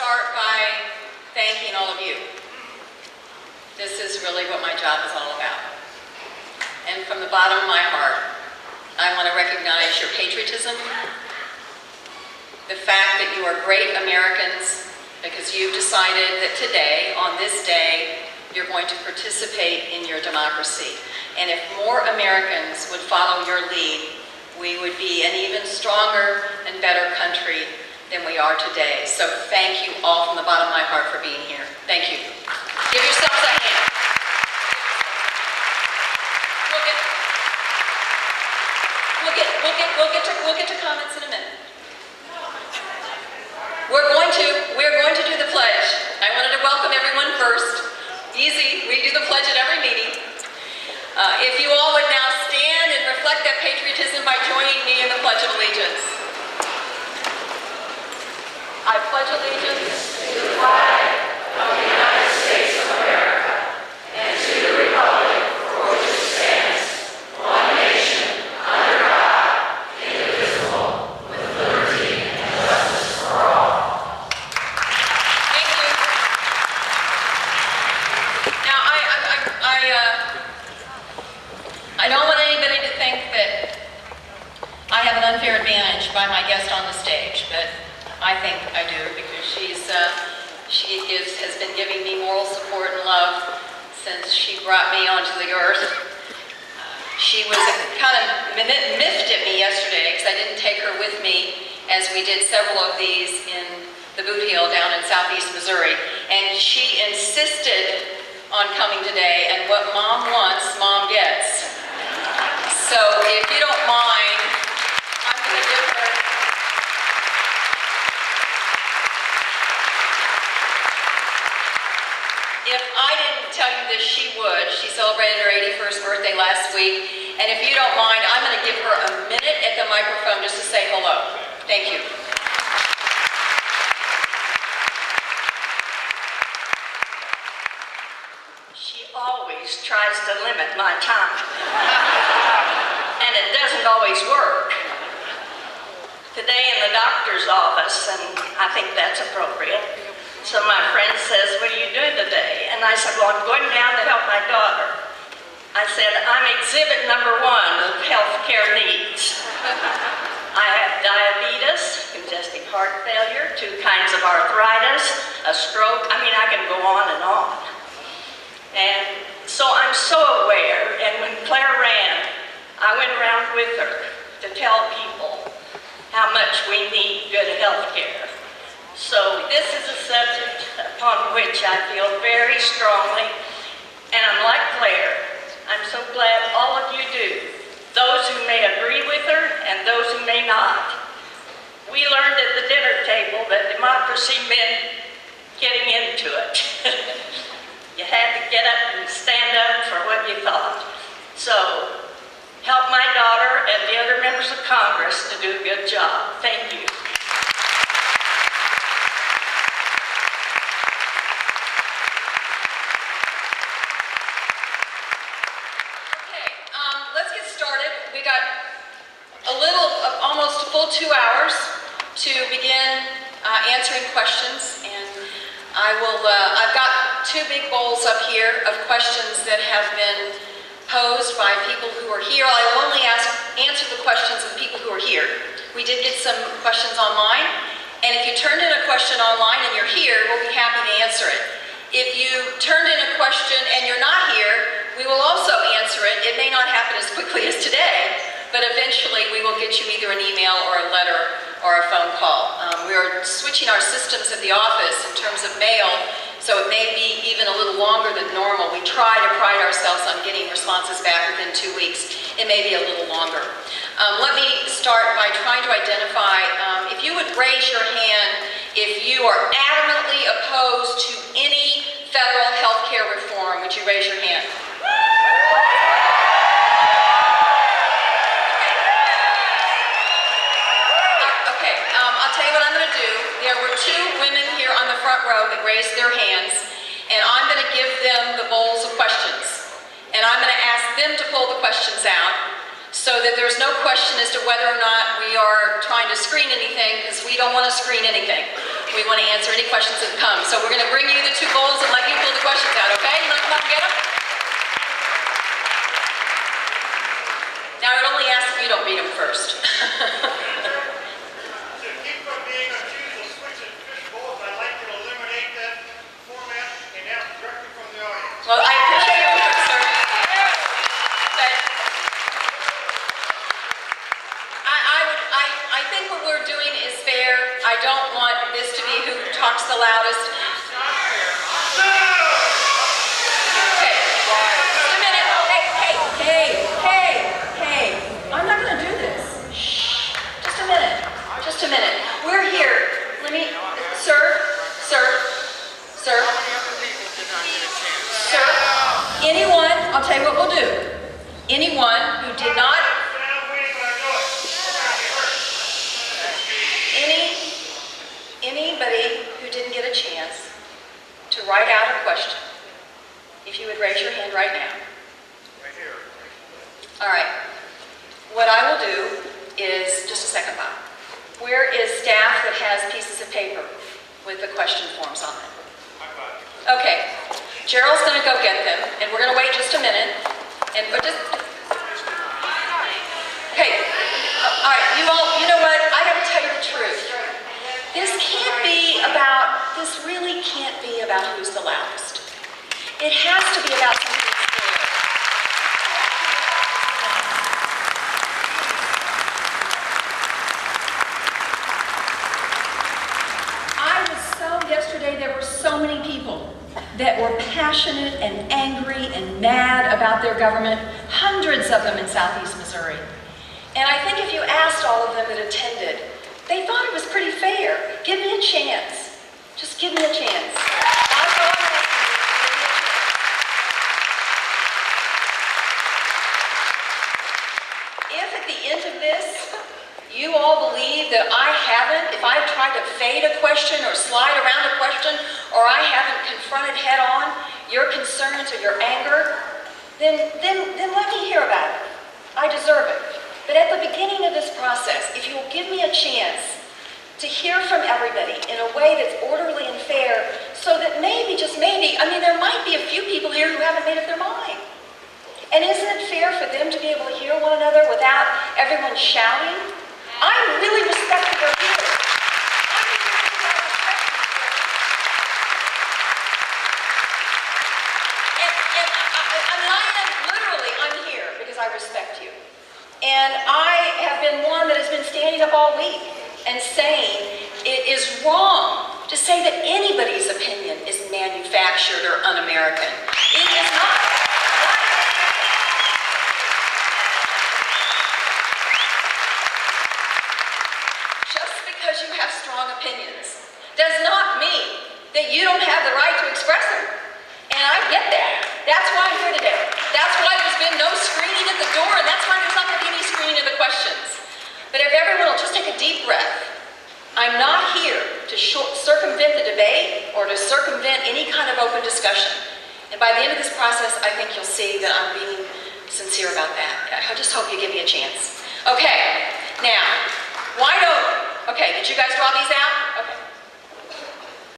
start by thanking all of you. This is really what my job is all about. And from the bottom of my heart, I want to recognize your patriotism, the fact that you are great Americans because you've decided that today, on this day, you're going to participate in your democracy. And if more Americans would follow your lead, we would be an even stronger and better country than we are today. So thank you all from the bottom of my heart for being here. Thank you. Give yourselves a hand. We'll get to comments in a minute. We're going to do the pledge. I wanted to welcome everyone first. Easy, we do the pledge at every meeting. If you all would now stand and reflect that patriotism by joining me in the Pledge of Allegiance. I pledge allegiance to the flag of the United States of America and to the republic for which it stands, one nation, under God, indivisible, with liberty and justice for all. Thank you. Now, I don't want anybody to think that I have an unfair advantage by my guest on the stage, but I think I do, because she has been giving me moral support and love since she brought me onto the earth. She was kind of miffed at me yesterday because I didn't take her with me, as we did several of these in the Boot Heel down in southeast Missouri, and she insisted on coming today, and what Mom wants, Mom gets. So if you don't mind, I'm going to give her. If I didn't tell you this, she would. She celebrated her 81st birthday last week. And if you don't mind, I'm going to give her a minute at the microphone just to say hello. Thank you. She always tries to limit my time. And it doesn't always work. Today in the doctor's office, and I think that's appropriate, so my friend says, "What are you doing today?" And I said, "Well, I'm going down to help my daughter." I said, "I'm exhibit number 1 of healthcare needs. I have diabetes, congestive heart failure, 2 kinds of arthritis, a stroke." I mean, I can go on and on. And so I'm so aware, and when Claire ran, I went around with her to tell people how much we need good health care. So this is a subject upon which I feel very strongly, and I'm like Claire. I'm so glad all of you do, those who may agree with her and those who may not. We learned at the dinner table that democracy meant getting into it. You had to get up and stand up for what you thought. So help my daughter and the other members of Congress to do a good job. Thank you. Let's get started. We got almost a full 2 hours to begin answering questions, and I've got 2 big bowls up here of questions that have been posed by people who are here. I'll only answer the questions of people who are here. We did get some questions online, and if you turned in a question online and you're here, we'll be happy to answer it. If you turned in a question and you're not here, we will also answer it. It may not happen as quickly as today, but eventually we will get you either an email or a letter or a phone call. We are switching our systems at the office in terms of mail, so it may be even a little longer than normal. We try to pride ourselves on getting responses back within 2 weeks. It may be a little longer. Let me start by trying to identify, if you would raise your hand if you are adamantly opposed to any federal health care reform. Would you raise your hand? Okay, I'll tell you what I'm going to do. There were 2 women here on the front row that raised their hands, and I'm going to give them the bowls of questions. And I'm going to ask them to pull the questions out so that there's no question as to whether or not we are trying to screen anything, because we don't want to screen anything. We want to answer any questions that come. So we're going to bring you the 2 bowls and let you pull the questions out, okay? You want to come up and get them? Now, I would only ask if you don't beat them first. To keep from being accused of switching fish bowls, I'd like you to eliminate that format and ask directly from the audience. Well, I appreciate your work, sir. But I think what we're doing is fair. I don't want this to be who talks the loudest. Okay, just a minute. Hey. I'm not going to do this. Shh. Just a minute. We're here. Let me, sir. Anyone, I'll tell you what we'll do. Anyone who did not, anybody who didn't get a chance to write out a question, if you would raise your hand right now. Right here. All right. What I will do is, just a second, Bob. Where is staff that has pieces of paper with the question forms on it? Okay. Gerald's going to go get them, and we're going to wait just a minute. And just. Okay. All right. You all, you know what? I got to tell you the truth. This really can't be about who's the loudest. It has to be about something that's fair. Yesterday there were so many people that were passionate and angry and mad about their government, hundreds of them in Southeast Missouri. And I think if you asked all of them that attended, they thought it was pretty fair. Give me a chance. Just give me a chance. That's all I'm asking you. If at the end of this, you all believe that I haven't, if I've tried to fade a question or slide around a question, or I haven't confronted head on your concerns or your anger, then let me hear about it. I deserve it. But at the beginning of this process, if you will give me a chance to hear from everybody in a way that's orderly and fair, so that maybe, just maybe, I mean, there might be a few people here who haven't made up their mind. And isn't it fair for them to be able to hear one another without everyone shouting? I really respect that they're here. I'm here because I respect you. And I have been one that has been standing up all week and saying it is wrong to say that anybody's opinion is manufactured or un-American. It is not. Because you have strong opinions does not mean that you don't have the right to express them. And I get that. That's why I'm here today. That's why there's been no screening at the door, and that's why there's not going to be any screening of the questions. But if everyone will just take a deep breath, I'm not here to circumvent the debate or to circumvent any kind of open discussion. And by the end of this process, I think you'll see that I'm being sincere about that. I just hope you give me a chance. Okay, now, why don't, okay, did you guys draw these out?